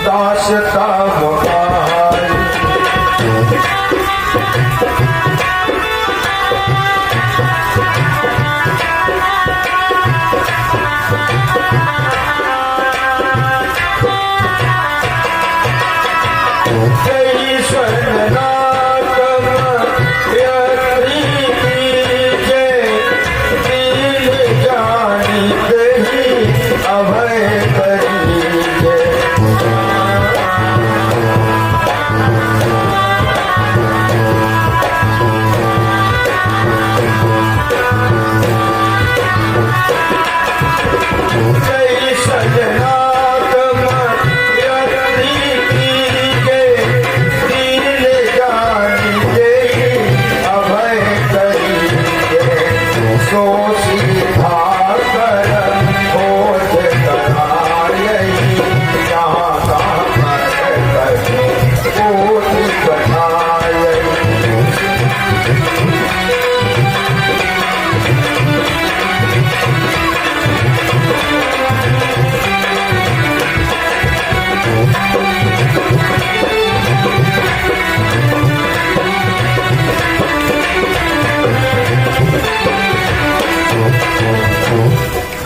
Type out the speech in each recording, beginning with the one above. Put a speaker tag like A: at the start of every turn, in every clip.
A: दास का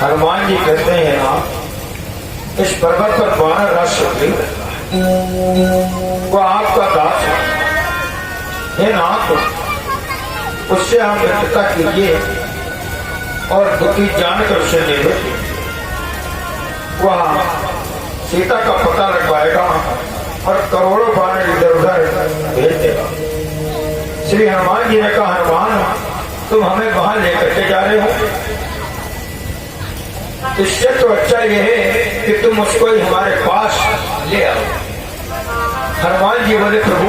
A: हनुमान जी कहते हैं ना, इस पर्वत पर 12 राष्ट्र वो आपका दास है नाथ, उससे आप मित्रता कीजिए और दुखी जानकर उसे ले लीजिए। वह सीता का पता लगवाएगा और करोड़ों बाण इधर उधर भेज देगा। श्री हनुमान जी ने कहा, हनुमान तुम हमें वहां लेकर के जा रहे हो, इससे तो अच्छा यह है कि तुम उसको ही हमारे पास ले आओ। हनुमान जी बोले, प्रभु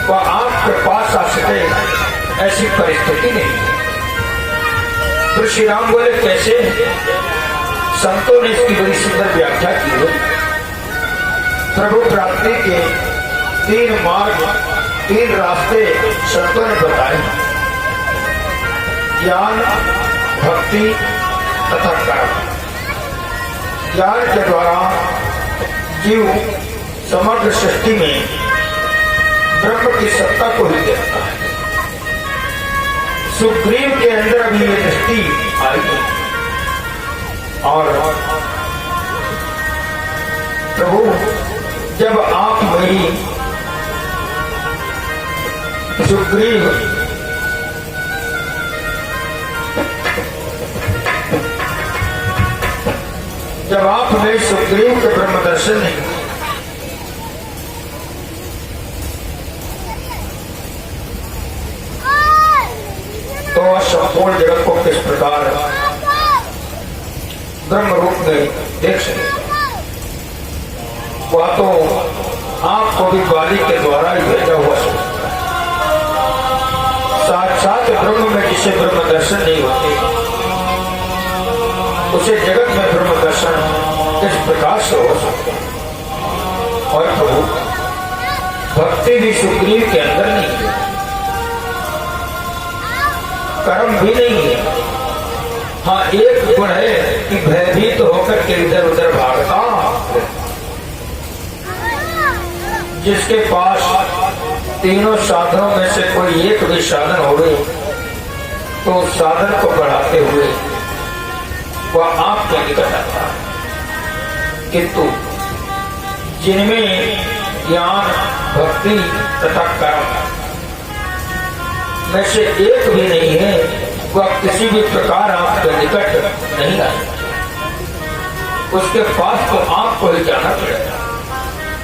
A: वह आपके पास आ सके ऐसी परिस्थिति नहीं। तो श्री राम बोले, कैसे? संतों ने इसकी बड़ी सुंदर व्याख्या की है। प्रभु प्राप्ति के 3 मार्ग, 3 रास्ते संतों ने बताए, ज्ञान, भक्ति तथा कर्म। ज्ञान के द्वारा जीव समग्र सृष्टि में ब्रह्म की सत्ता को ही देखता है। सुग्रीव के अंदर अभी ये दृष्टि आई और प्रभु जब आप मेरी सुग्रीव जब आप मेरे सुग्रीव के ब्रह्म दर्शन नहीं, तो संपूर्ण जगत को किस प्रकार ब्रह्म रूप में देख सके। वह तो आपको भी बाली के द्वारा ही भेजा हुआ साक्षात ब्रह्म में जिसे ब्रह्म दर्शन नहीं होते, उसे जगत में ब्रह्म दर्शन किस प्रकार से हो सकता है। और प्रभु भक्ति भी सुग्रीव के अंदर नहीं है, कर्म भी नहीं है। हाँ, एक गुण है कि भयभीत होकर के इधर उधर भागता, जिसके पास तीनों साधनों में से कोई एक भी साधन हो गए तो साधन को बढ़ाते हुए वह आपके निकट आता है। किंतु जिनमें ज्ञान, भक्ति तथा कर्म में से एक भी नहीं है, वह किसी भी प्रकार आपके निकट नहीं आए। उसके पास तो आपको ही जाना पड़ेगा।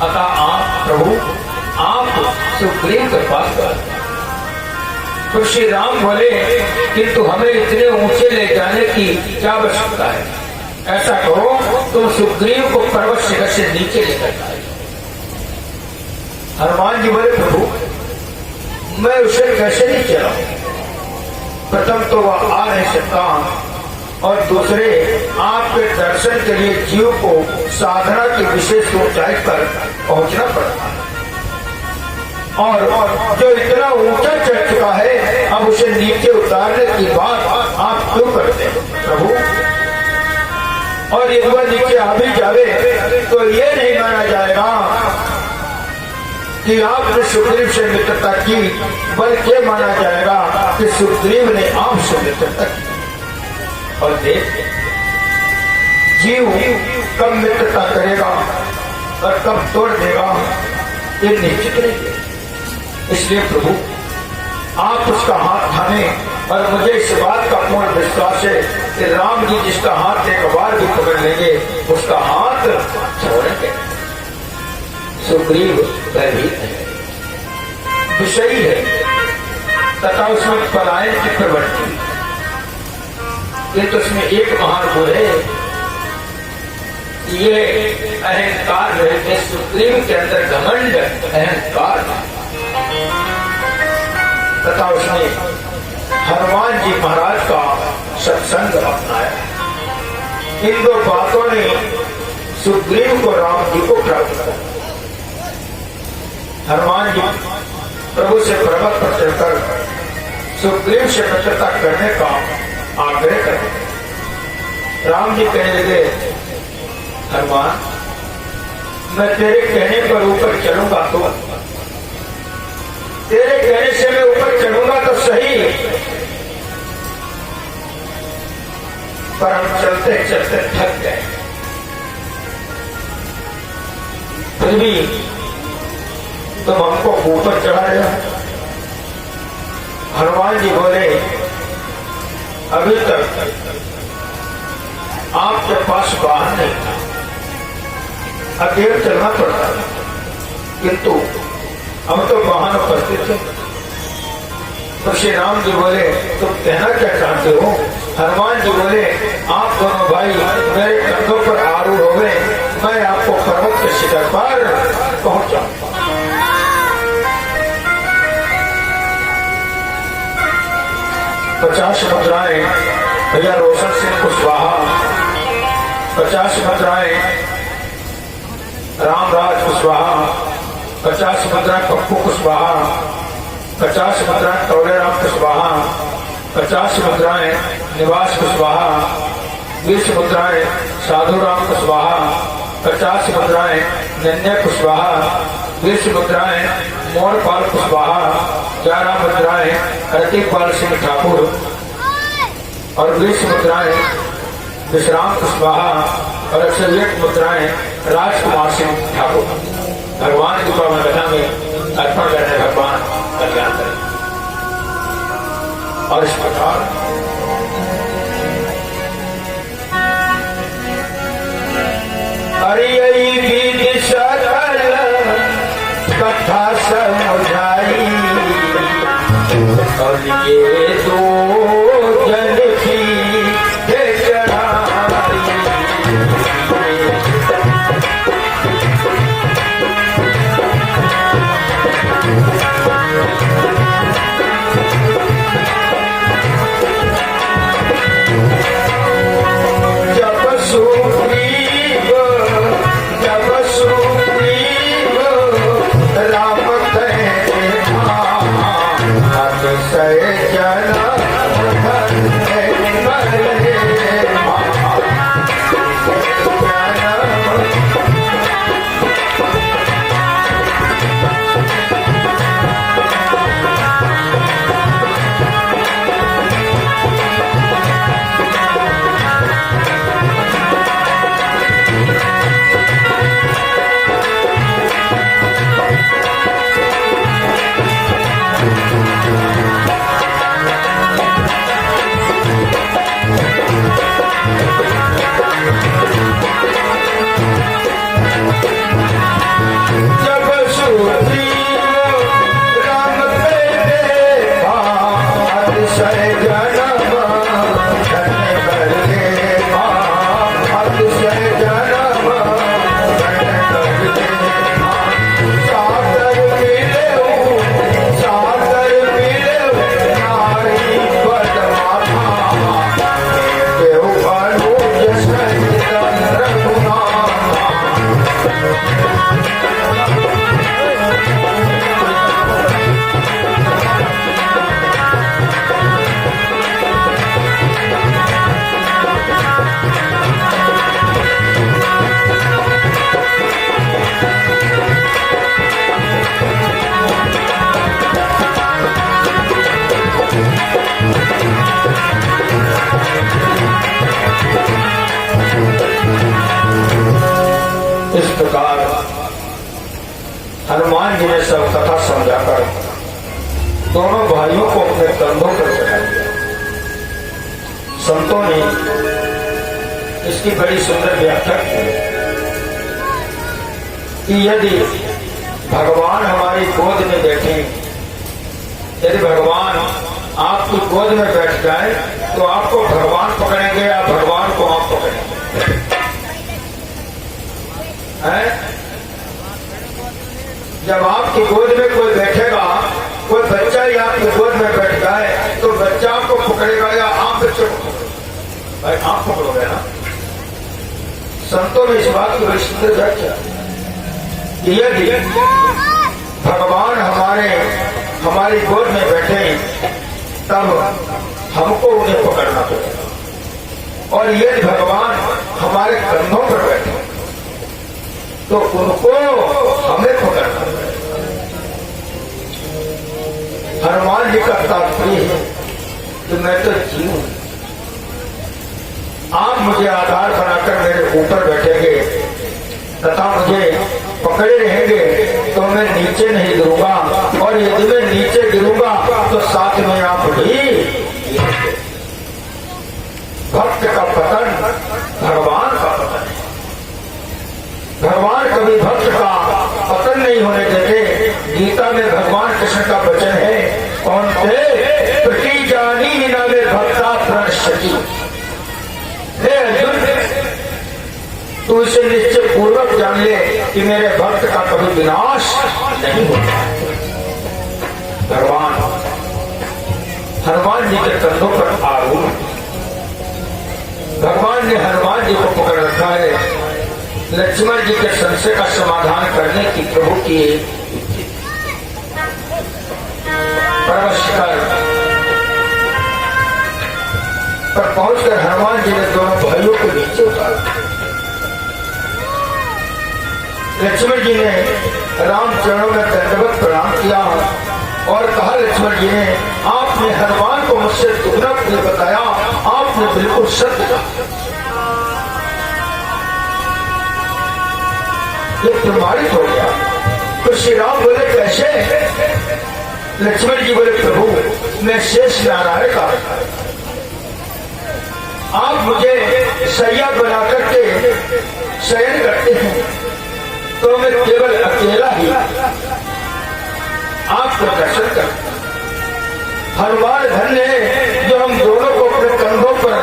A: अतः आप प्रभु, आप सुग्रीव के पास गए। तो श्री राम बोले, किंतु हमें इतने ऊंचे ले जाने की क्या आवश्यकता है? ऐसा करो, तुम सुग्रीव को पर्वत शिखर से नीचे लेकर जाए। हनुमान जी बोले, प्रभु मैं उसे कैसे नहीं चलाऊं? प्रथम तो वह आ नहीं सकता और दूसरे आपके दर्शन के लिए जीव को साधना की विशेष ऊंचाई पर पहुंचना पड़ता है और जो इतना ऊंचा चढ़ चुका है अब उसे नीचे उतारने की बात आप क्यों करते हैं प्रभु? और यदि वह नीचे आ भी जावे तो ये नहीं माना जाएगा कि आपने सुग्रीव से मित्रता की, बल्कि माना जाएगा कि सुग्रीव ने आपसे मित्रता की। और देख, जीव कब मित्रता करेगा और कब तोड़ देगा ये निश्चित नहीं है। इसलिए प्रभु आप उसका हाथ थामे, और मुझे इस बात का पूर्ण विश्वास है कि राम जी जिसका हाथ एक बार भी पकड़ लेंगे उसका हाथ छोड़ेंगे। सुग्रीव भयभीत है, विषयी है तथा उसमें पलायन की प्रवृत्ति, ये तो उसमें एक महान गुण है, ये अहंकार रहते। सुग्रीव के अंदर घमंड अहंकार तथा उसने हनुमान जी महाराज का सत्संग अपनाया। इन दो बातों ने सुग्रीव को राम जी को प्राप्त किया। हनुमान जी प्रभु से पर्वत पर चढ़कर सुग्रीव से मित्रता करने का आग्रह कर। राम जी कहने लगे, हनुमान मैं तेरे कहने पर ऊपर चलूंगा तो, तेरे कहने से मैं ऊपर चढ़ूंगा तो सही, पर हम चलते चलते थक गए, फिर भी तुम हमको ऊपर चढ़ा रहे हो। हनुमान जी बोले, अभी तक आपके पास वाहन नहीं था, अकेले चलना पड़ता, किंतु हम तो वाहन उपस्थित थे। तो श्री राम जी बोले, तुम कहना क्या चाहते हो? हनुमान जी बोले, आप दोनों भाई मेरे कंधों पर आरूढ़ हो गए, मैं आपको पर्वत के शिखर पर पहुंचाऊंगा। 50 मुद्राएं भैया रोशन सिंह कुशवाहा, 50 मुद्राएं रामराज कुशवाहा, 50 मुद्राएं पप्पू कुशवाहा, 50 मुद्राएं तौलेराम कुशवाहा, 50 मुद्राएं निवास कुशवाहा, 20 मुद्राएं साधुराम कुशवाहा, 50 मुद्राएं नन्या कुशवाहा, 20 मुद्राएं मोरपाल कुशवाहा, 11 मुद्राएं रतिपाल सिंह ठाकुर और 20 मुद्राएं विश्राम कुशवाहा और 101 मुद्राएं राजकुमार सिंह ठाकुर। भगवान की पावन कथा में अर्पण करने भगवान कल्याण करें। और इस प्रकार विधि सकल कथा समझाई और ये दो जन की हनुमान जी ने सब कथा समझाकर दोनों भाइयों को अपने कंधों पर चढ़ा दिया। संतों ने इसकी बड़ी सुंदर व्याख्या की कि यदि भगवान हमारी गोद में बैठे, यदि भगवान आपकी गोद में बैठ जाए तो आपको भगवान पकड़ेंगे या भगवान को आप पकड़ेंगे? जब आपकी गोद में कोई बैठेगा, कोई बच्चा ही आपकी गोद में बैठ जाए तो बच्चा आपको पकड़ेगा या आप बच्चे को पकड़ोगे? भाई आप पकड़ोगे ना। संतों ने इस बात की बड़ी सुंदर व्याख्या, यदि भगवान हमारी गोद में बैठे तब हमको उन्हें पकड़ना पड़ेगा, और यदि भगवान हमारे कंधों पर बैठे तो उनको हमें पकड़ना पड़ेगा। हनुमान जी का तात्पर्य है कि मैं तो जीव हूं, आप मुझे आधार बनाकर मेरे ऊपर बैठेंगे तथा मुझे पकड़े रहेंगे तो मैं नीचे नहीं गिरूंगा, और यदि मैं नीचे गिरूंगा तो साथ में आप भी। भक्त का पतन भगवान का पतन है। भगवान कभी भक्त का पतन नहीं होने देते। गीता में भगवान कृष्ण का वचन है, कौन थे प्रति जानी न वे भक्ता प्रणश्यति। हे अर्जुन, तू इसे निश्चय पूर्वक जान ले कि मेरे भक्त का कभी विनाश नहीं होता। भगवान हनुमान जी के कंधों पर आरूढ़, भगवान ने हनुमान जी को पकड़ रखा है लक्ष्मण जी के संशय का समाधान करने की प्रभु की परवश पर पहुंचकर हनुमान जी ने दोनों भाइयों को नीचे उतारा। लक्ष्मण जी ने राम चरणों में दंडवत प्रणाम किया और कहा, लक्ष्मण जी ने आपने हनुमान को मुझसे दुगना प्रिय बताया, आपने बिल्कुल सत्य कहा। ये प्रमाणित हो गया। तो श्री राम बोले, कैसे? लक्ष्मण जी बोले, प्रभु मैं शेष नारायण का, आप मुझे सैया बना करके शयन करते हैं तो मैं केवल अकेला ही आपको दर्शन करता। हनुमान धन्य है जो हम दोनों को अपने कंधों पर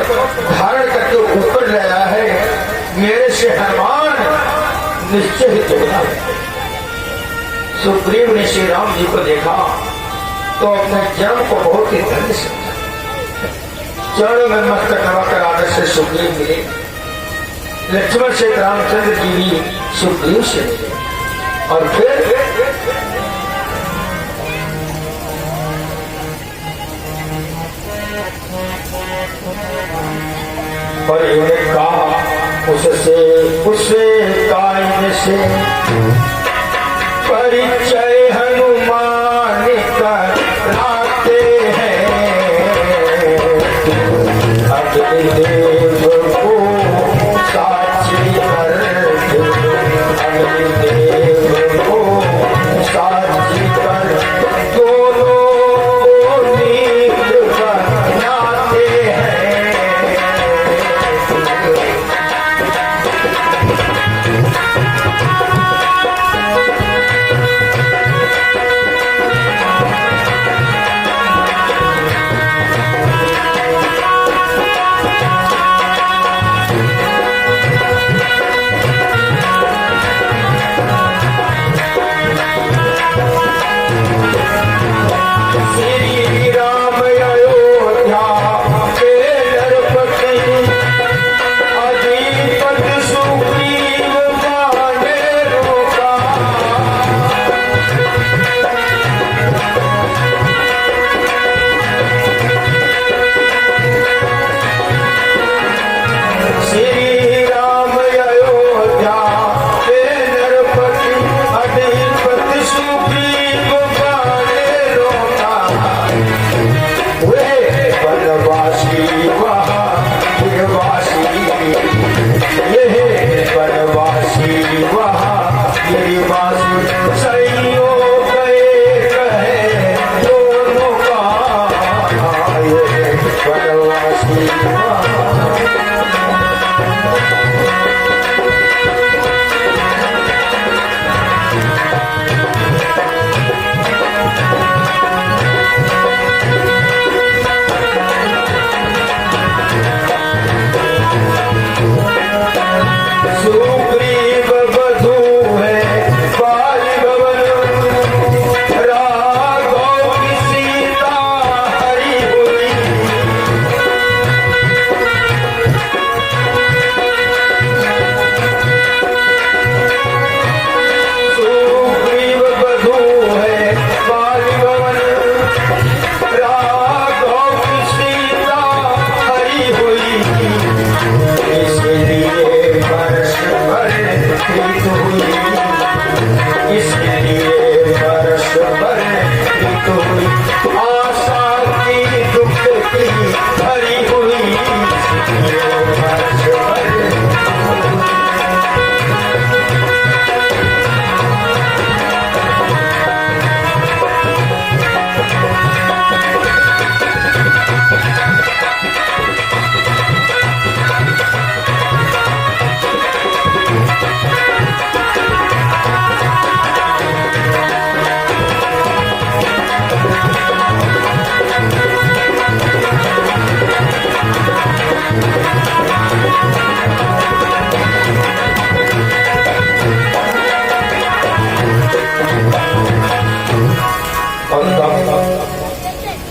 A: धारण करके ऊपर ले आया है। मेरे से हनुमान निश्चय ही जोड़ा है। सुग्रीव ने श्री राम जी को देखा तो अपने जन्म को बहुत ही धन्य समझा। चरणों में मस्तक नवाकर आदर से सुग्रीव मिले। लक्ष्मण से रामचंद्र जी भी सुग्रीव से मिले और फिर और इन्हें कहा, उससे कायन से परिचय हनुमान कराते हैं। अग्निदेव को साक्षी कर, अग्निदेव को साक्षी कर दोनों नीत बनाते हैं। ये बनवासी वहाँ मेरी बात सही हो।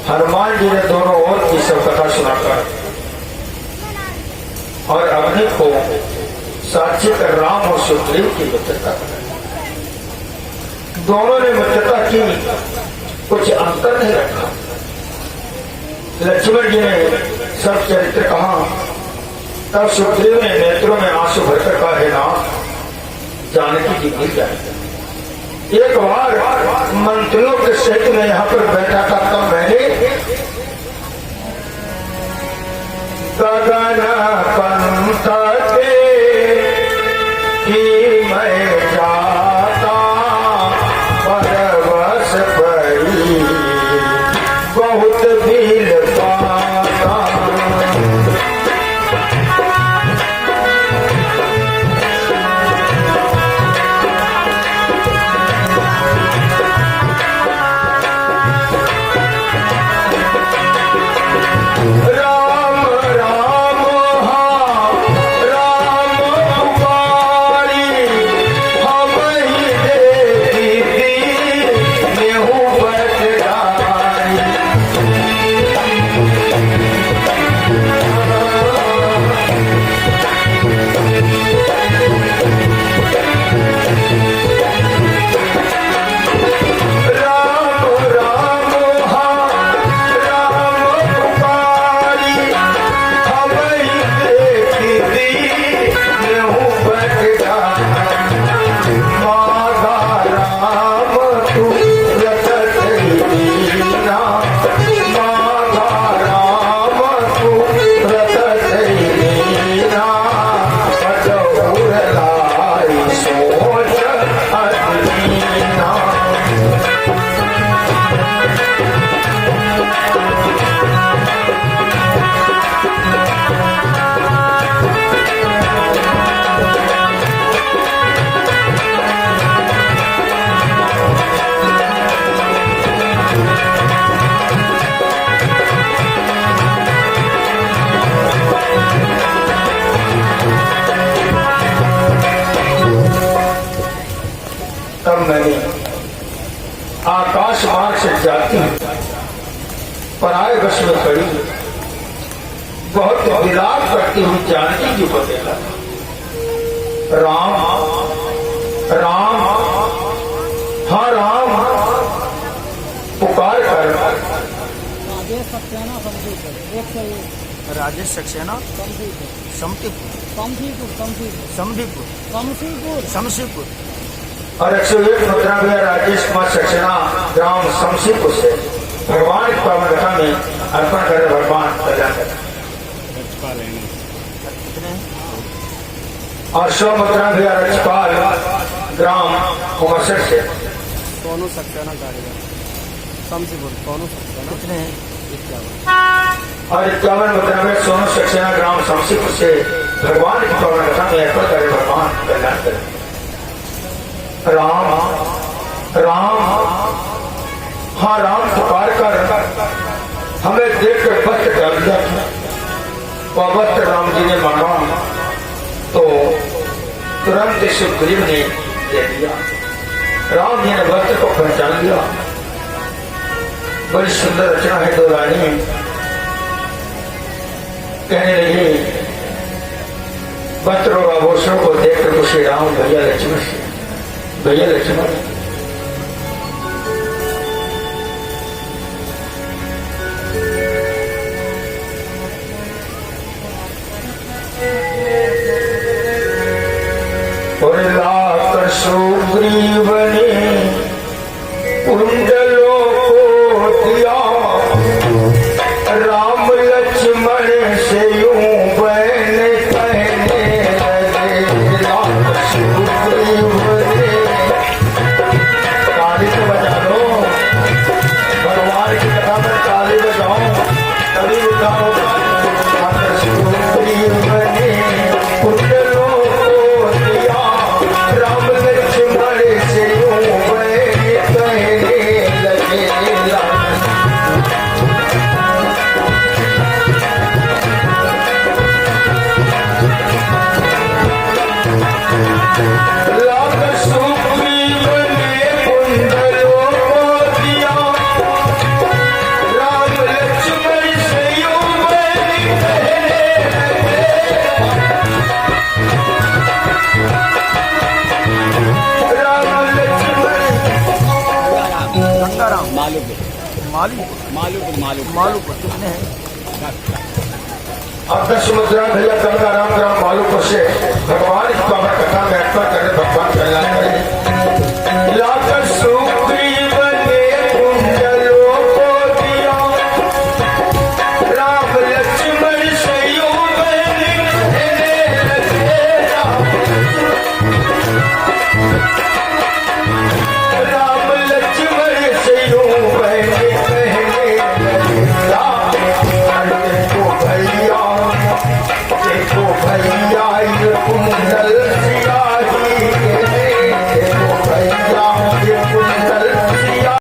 A: हनुमान जी ने दोनों ओर की सब कथा सुनाकर और अग्नि को साक्षी कर राम और सुग्रीव की मित्रता बनाई। दोनों ने मित्रता की, कुछ अंतर नहीं रखा। लक्ष्मण जी ने सब चरित्र कहा, तब सुग्रीव ने नेत्रों में आंसू भरकर कहा, हे राम, जानकी जी मिल जाए। एक बार मंत्रियों के सहित में यहाँ पर बैठा था, तब मैंने गगन पंथ के कि मैं जाता परवश पड़ी बहुत भील पाता। तब मैंने आकाश मार्ग से जाती पराए वश में खड़ी बहुत विलाप करती हुई जानकी जी को देखा। राम राम, हाँ राम पुकार कर।
B: राजेश सक्सेना शमशीपुर
A: और 101 मुद्रा भी राजेश कुमार सक्सेना ग्राम शमशीपुर से भगवान की पावन कथा में अर्पण कर भगवान कल्याण कर। और 100 मुद्रा भी रजपाल ग्राम उमरसर से
B: सोनू सक्सेना कारीगर शमशीपुर। सोनू सक्सेना कितने हैं?
A: और 51 मुद्रा में सोनू सक्सेना ग्राम शमशीपुर से भगवान की पवन कथा में अर्पण करे। भगवान कल्याण करे। राम राम हाँ राम पुकार कर हमें देखकर वस्त्र डाल दिया था। वह वस्त्र राम जी ने मांगा तो तुरंत सुग्रीव ने दे दिया। राम जी ने वस्त्र को पहचान लिया। बड़ी सुंदर रचना है। दो रानी कहने लगी वस्त्र और आभूषणों को देखकर श्री राम भैया लक्ष्मण और लाकर सुग्रीव ने कुंडलों को दिया। राम लक्ष्मण से यूं बहन कहने लगे। लाकर सुग्रीव ने ताली तो बजा लो। भगवान की कथा में ताली बजाओ तभी उठा होगा। लाकर सुग्रीव ने कुंडलों को दिया। राम लक्ष्मण से यूं बहन कहने लगे। लाकर सुग्रीव ने कुंडलों को दिया। राम लक्ष्मण से यूं बहन कहने लगे। राम लक्ष्मण
B: गंगाराम मालूम कितने हैं?
A: अब 10 मुद्रा भैया गंगाराम